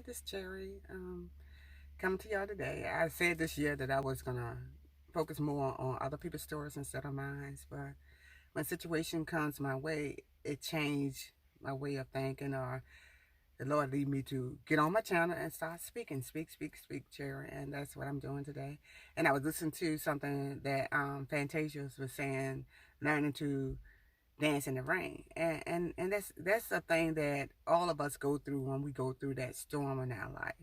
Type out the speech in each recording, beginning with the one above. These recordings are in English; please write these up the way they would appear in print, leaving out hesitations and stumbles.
this Cherry. Coming to y'all today. I said this year that I was gonna focus more on other people's stories instead of mine, but when situation comes my way, it changed my way of thinking, or the Lord lead me to get on my channel and start speaking, speak, Cherry, and that's what I'm doing today. And I was listening to something that Fantasia was saying, learning to dance in the rain, and that's a thing that all of us go through when we go through that storm in our life.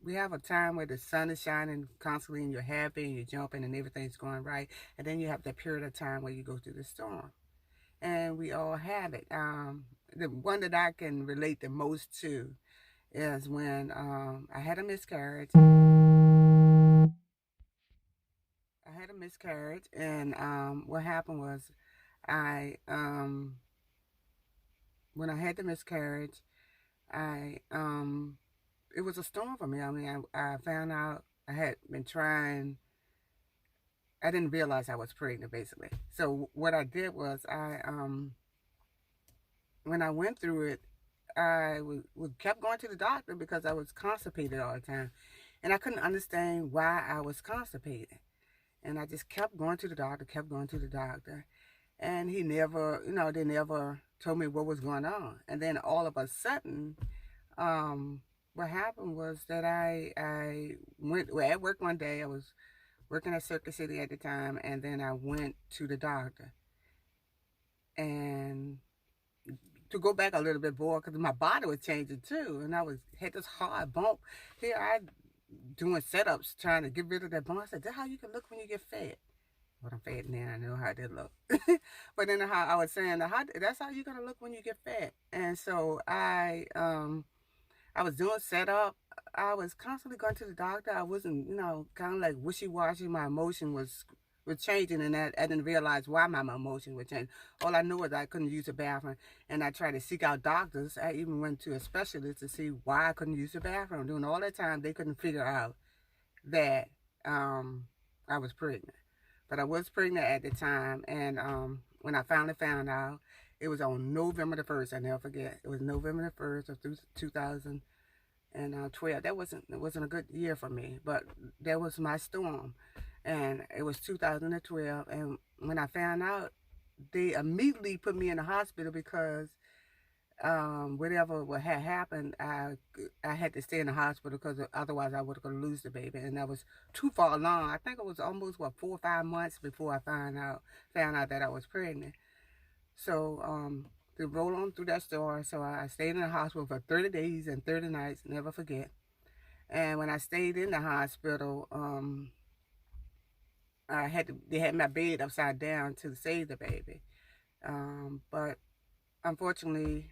We have a time where the sun is shining constantly and you're happy and you're jumping and everything's going right, and then you have that period of time where you go through the storm, and we all have it. The one that I can relate the most to is when I had a miscarriage. And what happened was I when I had the miscarriage, I it was a storm for me. I mean, I found out I had been trying. I didn't realize I was pregnant, basically. So what I did was when I went through it, I kept going to the doctor because I was constipated all the time, and I couldn't understand why I was constipated. And I just kept going to the doctor, kept going to the doctor, and he never, they never told me what was going on. And then all of a sudden, um, what happened was that I went at work one day. I was working at Circuit City at the time, and then I went to the doctor. And to go back a little bit more, because my body was changing too, and I was had this hard bump here. I doing setups trying to get rid of that bump. I said, "That's how you can look when you get fat." But I'm fat now. I know how that look. But then how I was saying that's how you're gonna look when you get fat. And so I was doing setup. I was constantly going to the doctor. I wasn't, kind of like wishy-washy. My emotion was changing, and I didn't realize why my emotion was changing. All I knew was I couldn't use the bathroom, and I tried to seek out doctors. I even went to a specialist to see why I couldn't use the bathroom. During all that time, they couldn't figure out that I was pregnant. But I was pregnant at the time, and when I finally found out, it was on November the 1st. I never forget. It was November the 1st of 2012. It wasn't a good year for me, but that was my storm, and it was 2012. And when I found out, they immediately put me in the hospital because whatever what had happened, I had to stay in the hospital because otherwise I was going to lose the baby, and that was too far along. I think it was almost 4 or 5 months before I found out that I was pregnant. So to roll on through that story, so I stayed in the hospital for 30 days and 30 nights, never forget. And when I stayed in the hospital, they had my bed upside down to save the baby. But unfortunately,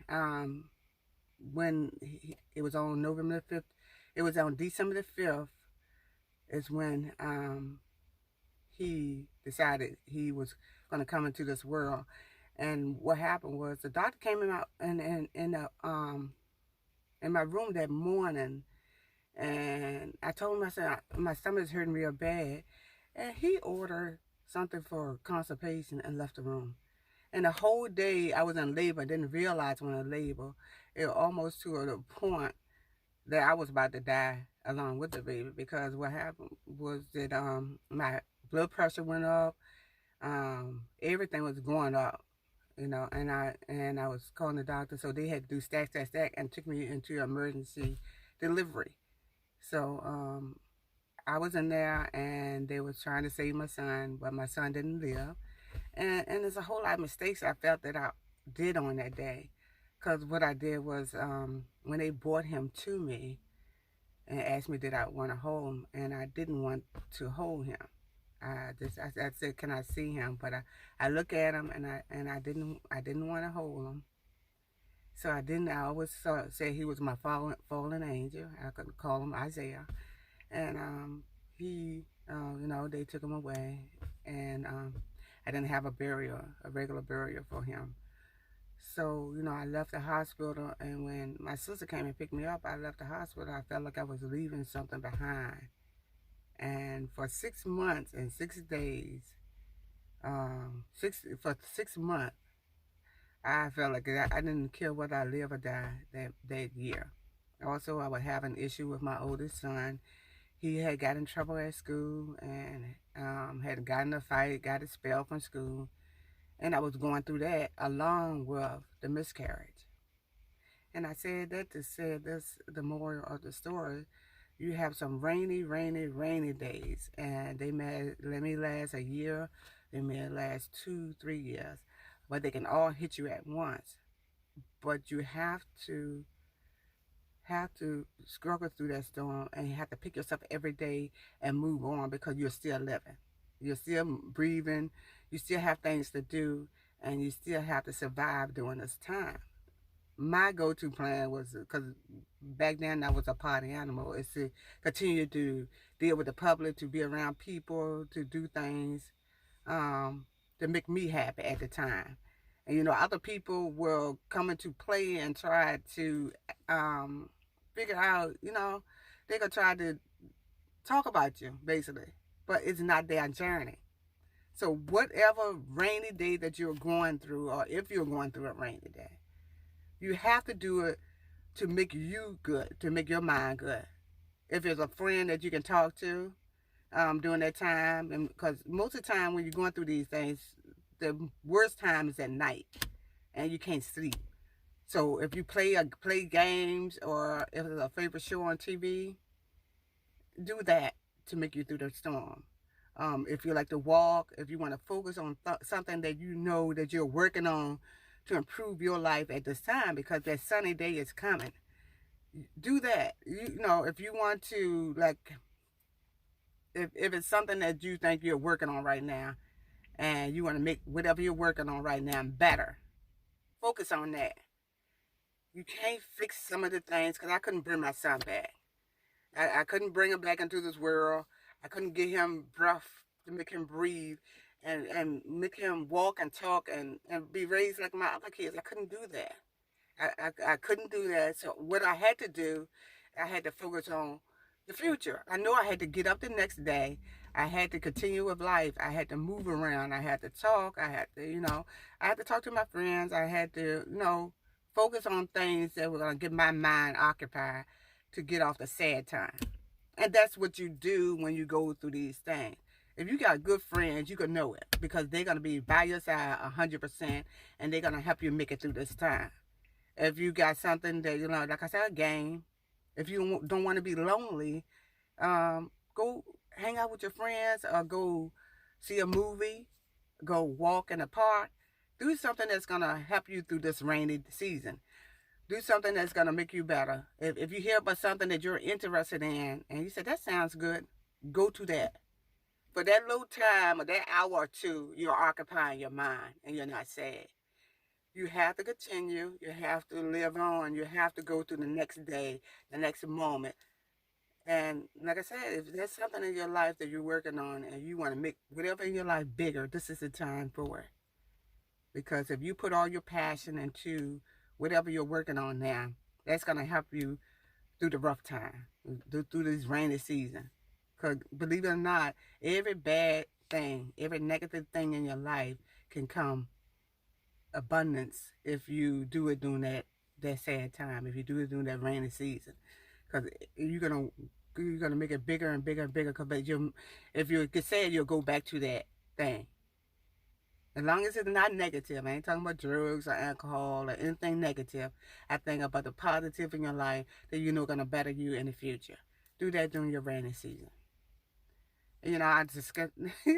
it was on November the 5th, it was on December the 5th, is when he decided he was going to come into this world. And what happened was the doctor came in in my room that morning, and I told him, I said, my stomach's hurting real bad. And he ordered something for constipation and left the room. And the whole day I was in labor, I didn't realize when I labor, it was almost to the point that I was about to die along with the baby, because what happened was that my blood pressure went up, everything was going up, and I was calling the doctor, so they had to do stack, and took me into emergency delivery. So I was in there, and they was trying to save my son, but my son didn't live. And there's a whole lot of mistakes I felt that I did on that day, because what I did was when they brought him to me and asked me did I want to hold him, and I didn't want to hold him. I said, can I see him? But I look at him, and I didn't want to hold him. So I didn't. I always say he was my fallen angel. I could call him Isaiah. And they took him away, and I didn't have a regular burial for him. So, I left the hospital, and when my sister came and picked me up, I left the hospital. I felt like I was leaving something behind. And for 6 months and 6 days, for 6 months, I felt like I didn't care whether I live or die that year. Also, I would have an issue with my oldest son. He had got in trouble at school and had gotten a fight, got expelled from school. And I was going through that along with the miscarriage. And I said that to say this, the moral of the story. You have some rainy, rainy, rainy days, and they may last a year, they may last 2, 3 years, but they can all hit you at once. But you have to struggle through that storm, and you have to pick yourself every day and move on because you're still living, you're still breathing, you still have things to do, and you still have to survive during this time. My go-to plan was because back then I was a party animal is to continue to deal with the public, to be around people, to do things um, to make me happy at the time. And other people will come into play and try to um, figure out, they could try to talk about you basically, but it's not their journey. So whatever rainy day that you're going through, or if you're going through a rainy day, you have to do it to make you good, to make your mind good. If there's a friend that you can talk to during that time, and because most of the time when you're going through these things, the worst time is at night, and you can't sleep. So if you play games, or if it's a favorite show on TV, do that to make you through the storm. If you like to walk, if you want to focus on something that you know that you're working on to improve your life at this time, because that sunny day is coming, do that. If you want to, like, if it's something that you think you're working on right now, and you want to make whatever you're working on right now better, focus on that. You can't fix some of the things, because I couldn't bring my son back. I couldn't bring him back into this world. I couldn't get him breath to make him breathe, and make him walk and talk, and be raised like my other kids. I couldn't do that. I couldn't do that. So what I had to do, I had to focus on the future. I know I had to get up the next day. I had to continue with life. I had to move around. I had to talk. I had to talk to my friends. I had to, focus on things that were going to get my mind occupied to get off the sad time. And that's what you do when you go through these things. If you got good friends, you can know it, because they're going to be by your side 100%, and they're going to help you make it through this time. If you got something that, like I said, a game, if you don't want to be lonely, go hang out with your friends, or go see a movie, go walk in the park. Do something that's going to help you through this rainy season. Do something that's going to make you better. If you hear about something that you're interested in, and you say, that sounds good, go to that. For that little time, or that hour or two, you're occupying your mind, and you're not sad. You have to continue. You have to live on. You have to go through the next day, the next moment. And like I said, if there's something in your life that you're working on, and you want to make whatever in your life bigger, this is the time for it. Because if you put all your passion into whatever you're working on now, that's going to help you through the rough time, through this rainy season. Because believe it or not, every bad thing, every negative thing in your life can come abundance if you do it during that sad time. If you do it during that rainy season, because you're gonna make it bigger and bigger and bigger. Because if you get sad, you'll go back to that thing. As long as it's not negative, I ain't talking about drugs or alcohol or anything negative. I think about the positive in your life that gonna better you in the future. Do that during your rainy season. I just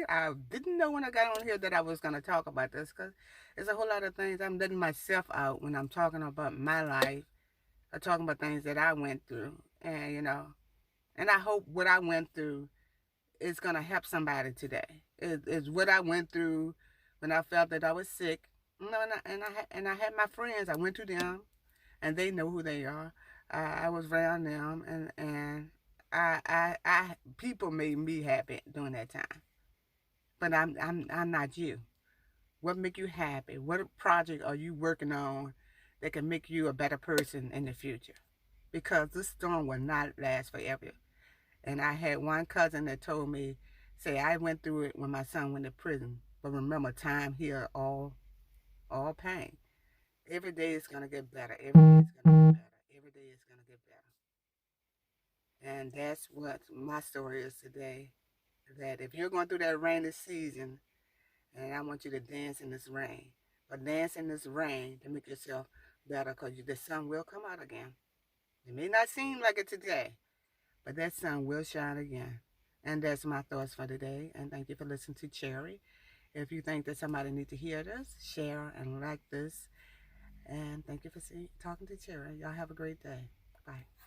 I didn't know when I got on here that I was gonna talk about this, because there's a whole lot of things I'm letting myself out when I'm talking about my life. I'm talking about things that I went through, and I hope what I went through is gonna help somebody today. It's what I went through when I felt that I was sick. And I had my friends. I went to them, and they know who they are. I was around them, and people made me happy during that time. But I'm not you. What make you happy? What project are you working on that can make you a better person in the future? Because this storm will not last forever. And I had one cousin that told me, say, I went through it when my son went to prison. But remember, time here all pain. Every day is gonna get better. Every day is gonna get better. Every day is it's going to get better. And that's what my story is today. That if you're going through that rainy season, and I want you to dance in this rain, but dance in this rain to make yourself better, because the sun will come out again. It may not seem like it today, but that sun will shine again. And that's my thoughts for today. And thank you for listening to Cherry. If you think that somebody needs to hear this, share and like this. And thank you for talking to Cherry. Y'all have a great day. Bye.